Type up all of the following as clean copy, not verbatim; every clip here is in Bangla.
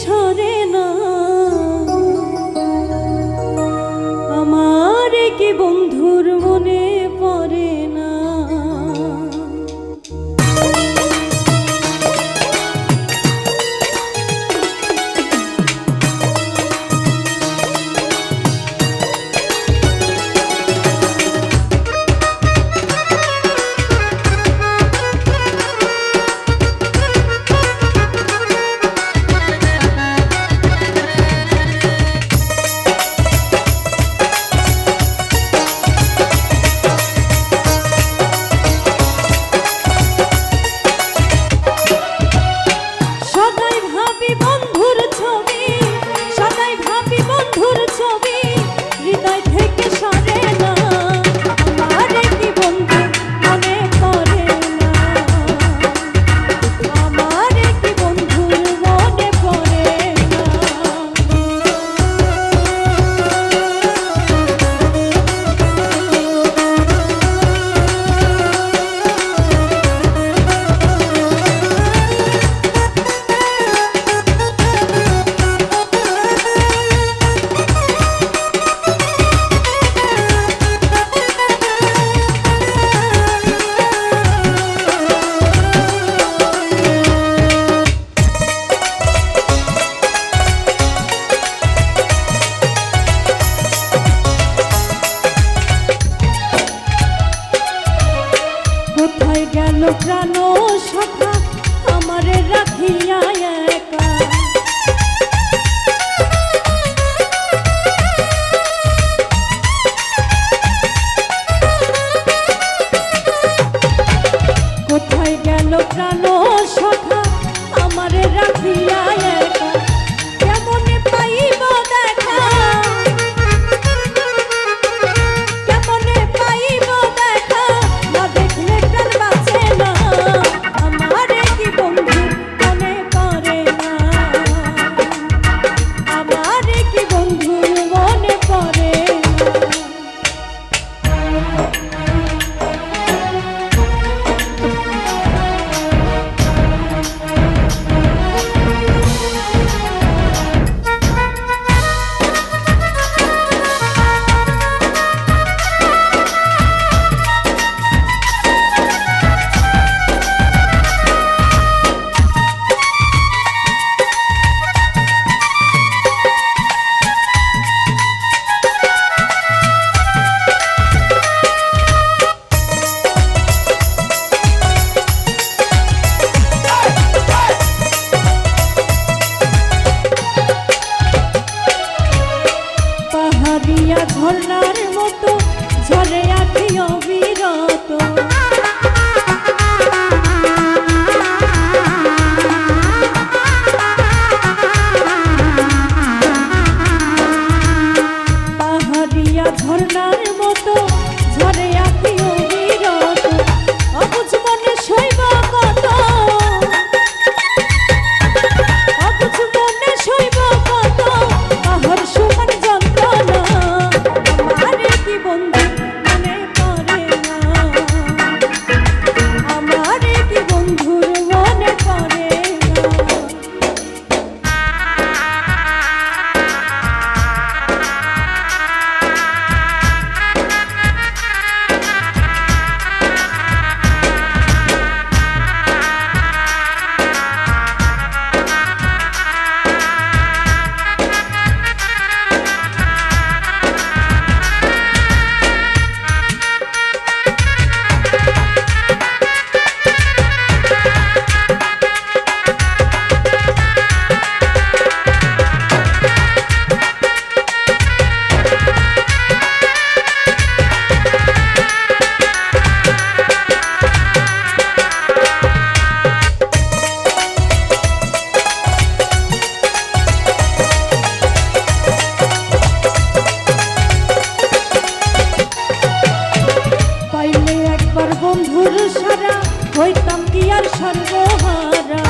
সরে না, আমার কি বন্ধুর মনে পড়ে না। প্রাণ সখা আমারে রাখিয়া একা, কোথায় গেল প্রাণ সখা আমারে রাখিয়া একা, কেমনে পাইব দেখা, কেমনে পাইব দেখা, না দেখলে প্রাণ বাঁচে না, আমারে কি বন্ধু মনে পড়ে না, আমারে কি বন্ধু মনে পড়ে পাহাড়িয়া ঝর্ণার মতো ঝরে আছি অবিরত, পাহাড়িয়া ঝর্ণার মতো ঝরে আছি অবিরত, অবুঝ মনে শৈব কত, অবুঝ মনে শৈব কত, পাহাড় সমান যন্ত্রণা, আমারে কি বন্ধু মনে পড়ে না, আমারে কি বন্ধুর মনে পড়ে বন্ধুর সারা হইতাম কি আর সর্বহারা,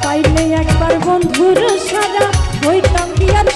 পাইলে একবার বন্ধুর সারা হইতাম কি আর